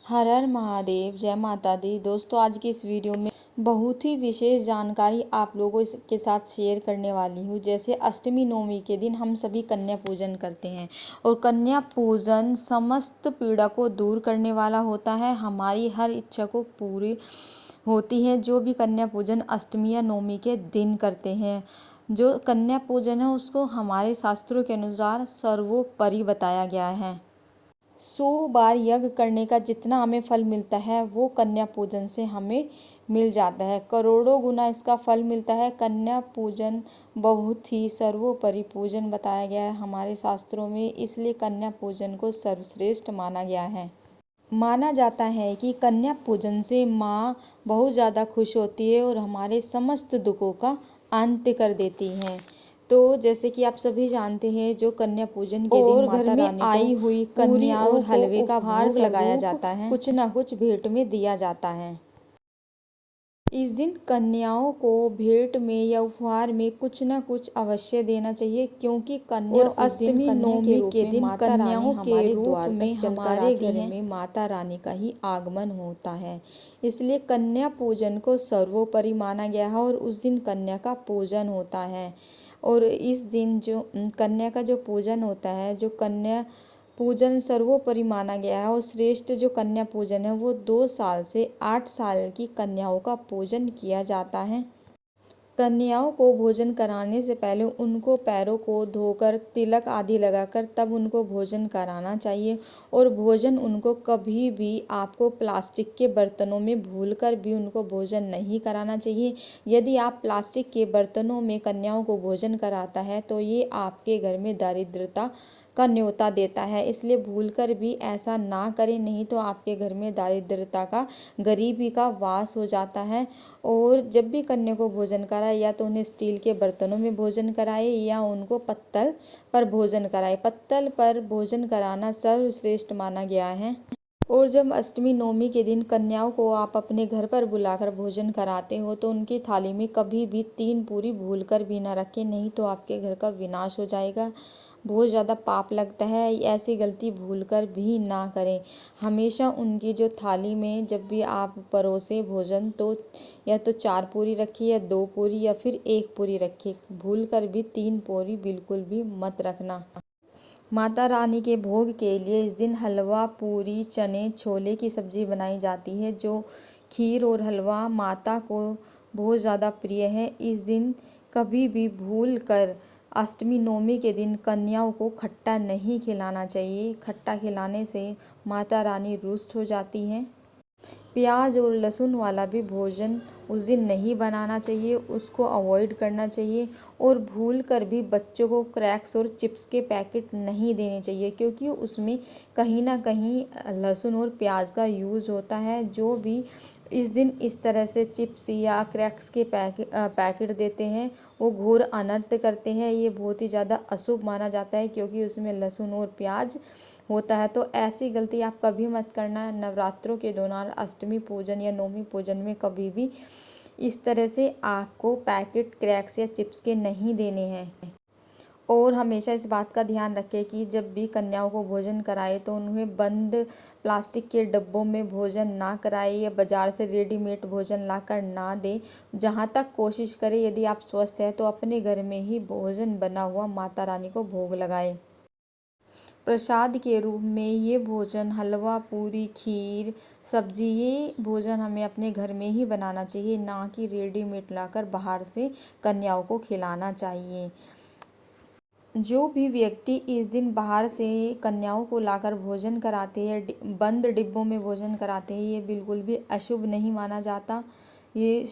हर हर महादेव, जय माता दी। दोस्तों, आज की इस वीडियो में बहुत ही विशेष जानकारी आप लोगों के साथ शेयर करने वाली हूँ। जैसे अष्टमी नवमी के दिन हम सभी कन्या पूजन करते हैं और कन्या पूजन समस्त पीड़ा को दूर करने वाला होता है। हमारी हर इच्छा को पूरी होती है जो भी कन्या पूजन अष्टमी या नवमी के दिन करते हैं। जो कन्या पूजन है उसको हमारे शास्त्रों के अनुसार सर्वोपरि बताया गया है। 100 बार यज्ञ करने का जितना हमें फल मिलता है वो कन्या पूजन से हमें मिल जाता है। करोड़ों गुना इसका फल मिलता है। कन्या पूजन बहुत ही सर्वोपरि पूजन बताया गया है हमारे शास्त्रों में, इसलिए कन्या पूजन को सर्वश्रेष्ठ माना गया है। माना जाता है कि कन्या पूजन से माँ बहुत ज़्यादा खुश होती है और हमारे समस्त दुखों का अंत कर देती हैं। तो जैसे कि आप सभी जानते हैं, जो कन्या पूजन के दिन घर में आई हुई कन्या और हलवे का भोग लगाया जाता है, कुछ ना कुछ भेंट में दिया जाता है। इस दिन कन्याओं को भेंट में या उपहार में कुछ न कुछ अवश्य देना चाहिए, क्योंकि कन्या और अष्टमी नवमी के दिन कन्याओं के रूप में हमारे घर में माता रानी का ही आगमन होता है। इसलिए कन्या पूजन को सर्वोपरि माना गया है और उस दिन कन्या का पूजन होता है। और इस दिन जो कन्या का जो पूजन होता है, जो कन्या पूजन सर्वोपरि माना गया है और श्रेष्ठ जो कन्या पूजन है वो 2 साल से 8 साल की कन्याओं का पूजन किया जाता है। कन्याओं को भोजन कराने से पहले उनको पैरों को धोकर तिलक आदि लगाकर तब उनको भोजन कराना चाहिए। और भोजन उनको कभी भी आपको प्लास्टिक के बर्तनों में भूलकर भी उनको भोजन नहीं कराना चाहिए। यदि आप प्लास्टिक के बर्तनों में कन्याओं को भोजन कराता है तो ये आपके घर में दारिद्रता का न्योता देता है, इसलिए भूलकर भी ऐसा ना करें, नहीं तो आपके घर में दारिद्रता का, गरीबी का वास हो जाता है। और जब भी कन्या को भोजन कराए या तो उन्हें स्टील के बर्तनों में भोजन कराए या उनको पत्तल पर भोजन कराए। पत्तल पर भोजन कराना सर्वश्रेष्ठ माना गया है। और जब अष्टमी नवमी के दिन कन्याओं को आप अपने घर पर बुलाकर भोजन कराते हो तो उनकी थाली में कभी भी 3 पूरी भूलकर भी ना रखें, नहीं तो आपके घर का विनाश हो जाएगा। बहुत ज़्यादा पाप लगता है, ऐसी गलती भूलकर भी ना करें। हमेशा उनकी जो थाली में जब भी आप परोसे भोजन तो या तो 4 पूरी रखिए या 2 पूरी या फिर 1 पूरी रखिए। भूलकर भी 3 पूरी बिल्कुल भी मत रखना। माता रानी के भोग के लिए इस दिन हलवा, पूरी, चने, छोले की सब्जी बनाई जाती है। जो खीर और हलवा माता को बहुत ज़्यादा प्रिय है। इस दिन कभी भी भूल कर अष्टमी नवमी के दिन कन्याओं को खट्टा नहीं खिलाना चाहिए। खट्टा खिलाने से माता रानी रुष्ट हो जाती हैं। प्याज और लहसुन वाला भी भोजन उस दिन नहीं बनाना चाहिए, उसको अवॉइड करना चाहिए। और भूल कर भी बच्चों को क्रैक्स और चिप्स के पैकेट नहीं देने चाहिए, क्योंकि उसमें कहीं ना कहीं लहसुन और प्याज का यूज़ होता है। जो भी इस दिन इस तरह से चिप्स या क्रैक्स के पैकेट देते हैं वो घोर अनर्थ करते हैं। ये बहुत ही ज़्यादा अशुभ माना जाता है, क्योंकि उसमें लहसुन और प्याज होता है। तो ऐसी गलती आप कभी मत करना। नवरात्रों के दौरान अष्टमी पूजन या नवमी पूजन में कभी भी इस तरह से आपको पैकेट क्रैक्स या चिप्स के नहीं देने हैं। और हमेशा इस बात का ध्यान रखें कि जब भी कन्याओं को भोजन कराए तो उन्हें बंद प्लास्टिक के डब्बों में भोजन ना कराए या बाज़ार से रेडीमेड भोजन लाकर ना दें। जहाँ तक कोशिश करें, यदि आप स्वस्थ हैं तो अपने घर में ही भोजन बना हुआ माता रानी को भोग लगाएं। प्रसाद के रूप में ये भोजन हलवा, पूरी, खीर, सब्जी, ये भोजन हमें अपने घर में ही बनाना चाहिए, ना कि रेडीमेड लाकर बाहर से कन्याओं को खिलाना चाहिए। जो भी व्यक्ति इस दिन बाहर से कन्याओं को लाकर भोजन कराते हैं, बंद डिब्बों में भोजन कराते हैं, ये बिल्कुल भी अशुभ नहीं माना जाता। ये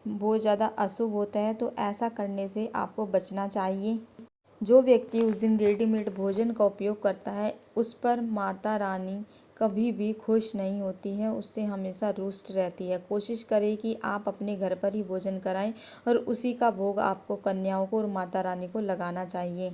बहुत ज़्यादा अशुभ होता है, तो ऐसा करने से आपको बचना चाहिए। जो व्यक्ति उस दिन रेडीमेड भोजन का उपयोग करता है उस पर माता रानी कभी भी खुश नहीं होती है, उससे हमेशा रुष्ट रहती है। कोशिश करें कि आप अपने घर पर ही भोजन कराएं और उसी का भोग आपको कन्याओं को और माता रानी को लगाना चाहिए।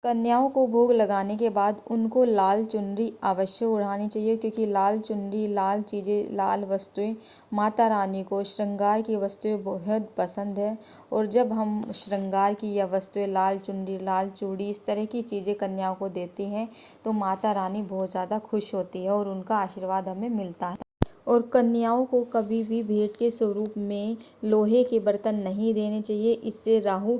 कन्याओं को भोग लगाने के बाद उनको लाल चुनरी अवश्य ओढ़ानी चाहिए, क्योंकि लाल चुनरी, लाल चीज़ें, लाल वस्तुएं माता रानी को श्रृंगार की वस्तुएं बहुत पसंद है। और जब हम श्रृंगार की यह वस्तुएं, लाल चुनरी, लाल चूड़ी, इस तरह की चीज़ें कन्याओं को देती हैं तो माता रानी बहुत ज़्यादा खुश होती है और उनका आशीर्वाद हमें मिलता है। और कन्याओं को कभी भी भेंट के स्वरूप में लोहे के बर्तन नहीं देने चाहिए। इससे राहु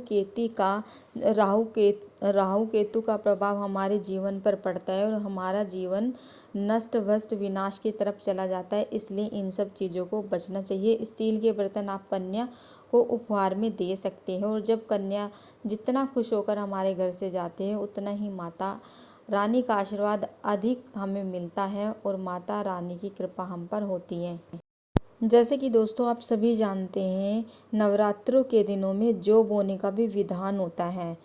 केतु का प्रभाव हमारे जीवन पर पड़ता है और हमारा जीवन नष्ट भ्रष्ट विनाश की तरफ चला जाता है। इसलिए इन सब चीज़ों को बचना चाहिए। स्टील के बर्तन आप कन्या को उपहार में दे सकते हैं। और जब कन्या जितना खुश होकर हमारे घर से जाते हैं उतना ही माता रानी का आशीर्वाद अधिक हमें मिलता है और माता रानी की कृपा हम पर होती है। जैसे कि दोस्तों आप सभी जानते हैं, नवरात्रों के दिनों में जौ बोने का भी विधान होता है।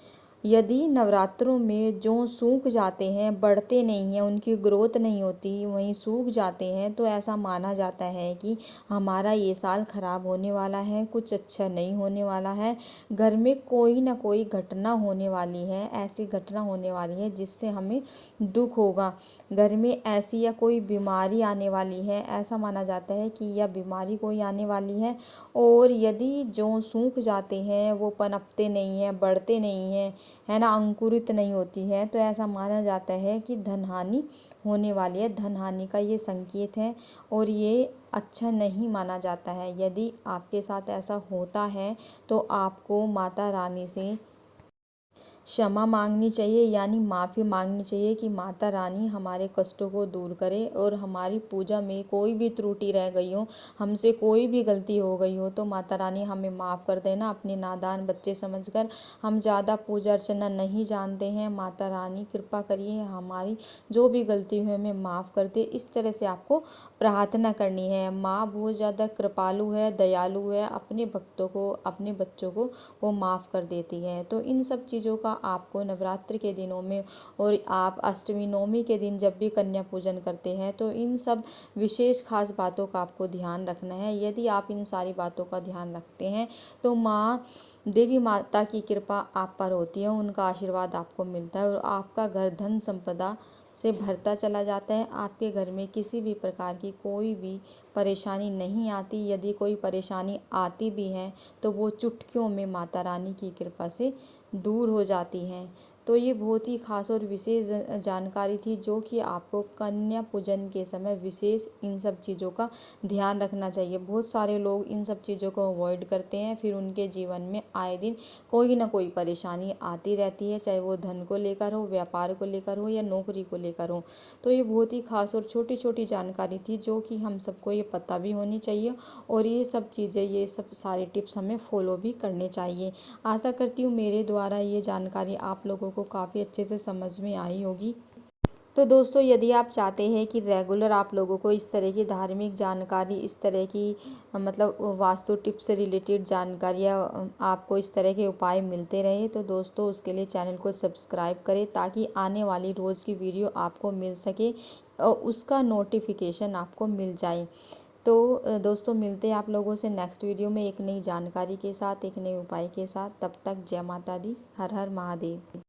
यदि नवरात्रों में जौ सूख जाते हैं, बढ़ते नहीं हैं, उनकी ग्रोथ नहीं होती, वहीं सूख जाते हैं, तो ऐसा माना जाता है कि हमारा ये साल खराब होने वाला है, कुछ अच्छा नहीं होने वाला है, घर में कोई ना कोई घटना होने वाली है, ऐसी घटना होने वाली है जिससे हमें दुख होगा, घर में ऐसी या कोई बीमारी आने वाली है, ऐसा माना जाता है कि यह बीमारी कोई आने वाली है। और यदि जौ सूख जाते हैं, वो पनपते नहीं हैं, बढ़ते नहीं हैं, है ना, अंकुरित नहीं होती है, तो ऐसा माना जाता है कि धन हानि होने वाली है। धन हानि का ये संकेत है और ये अच्छा नहीं माना जाता है। यदि आपके साथ ऐसा होता है तो आपको माता रानी से क्षमा मांगनी चाहिए, यानी माफ़ी मांगनी चाहिए कि माता रानी हमारे कष्टों को दूर करे और हमारी पूजा में कोई भी त्रुटि रह गई हो, हमसे कोई भी गलती हो गई हो तो माता रानी हमें माफ़ कर देना। अपने नादान बच्चे समझकर, हम ज़्यादा पूजा अर्चना नहीं जानते हैं, माता रानी कृपा करिए हमारी जो भी गलती हुई हमें माफ़ कर दे। इस तरह से आपको प्रार्थना करनी है। माँ बहुत ज़्यादा कृपालु है, दयालु है, अपने भक्तों को, अपने बच्चों को वो माफ़ कर देती है। तो इन सब चीज़ों का आपको नवरात्रि के दिनों में और आप अष्टमी नवमी के दिन जब भी कन्या पूजन करते हैं तो इन सब विशेष खास बातों का आपको ध्यान रखना है। यदि आप इन सारी बातों का ध्यान रखते हैं तो माँ देवी माता की कृपा आप पर होती है, उनका आशीर्वाद आपको मिलता है और आपका घर धन संपदा से भरता चला जाता है। आपके घर में किसी भी प्रकार की कोई भी परेशानी नहीं आती। यदि कोई परेशानी आती भी है तो वो चुटकियों में माता रानी की कृपा से दूर हो जाती हैं। तो ये बहुत ही खास और विशेष जानकारी थी जो कि आपको कन्या पूजन के समय विशेष इन सब चीज़ों का ध्यान रखना चाहिए। बहुत सारे लोग इन सब चीज़ों को अवॉइड करते हैं, फिर उनके जीवन में आए दिन कोई ना कोई परेशानी आती रहती है, चाहे वो धन को लेकर हो, व्यापार को लेकर हो या नौकरी को लेकर हो। तो ये बहुत ही खास और छोटी छोटी जानकारी थी जो कि हम सबको ये पता भी होनी चाहिए और ये सब चीज़ें, ये सब सारे टिप्स हमें फॉलो भी करने चाहिए। आशा करती हूँ मेरे द्वारा ये जानकारी आप लोगों को काफ़ी अच्छे से समझ में आई होगी। तो दोस्तों यदि आप चाहते हैं कि रेगुलर आप लोगों को इस तरह की धार्मिक जानकारी, इस तरह की मतलब वास्तु टिप्स से रिलेटेड जानकारियाँ आपको इस तरह के उपाय मिलते रहे, तो दोस्तों उसके लिए चैनल को सब्सक्राइब करें ताकि आने वाली रोज़ की वीडियो आपको मिल सके और उसका नोटिफिकेशन आपको मिल जाए। तो दोस्तों मिलते हैं आप लोगों से नेक्स्ट वीडियो में एक नई जानकारी के साथ, एक नए उपाय के साथ। तब तक जय माता दी, हर हर महादेव।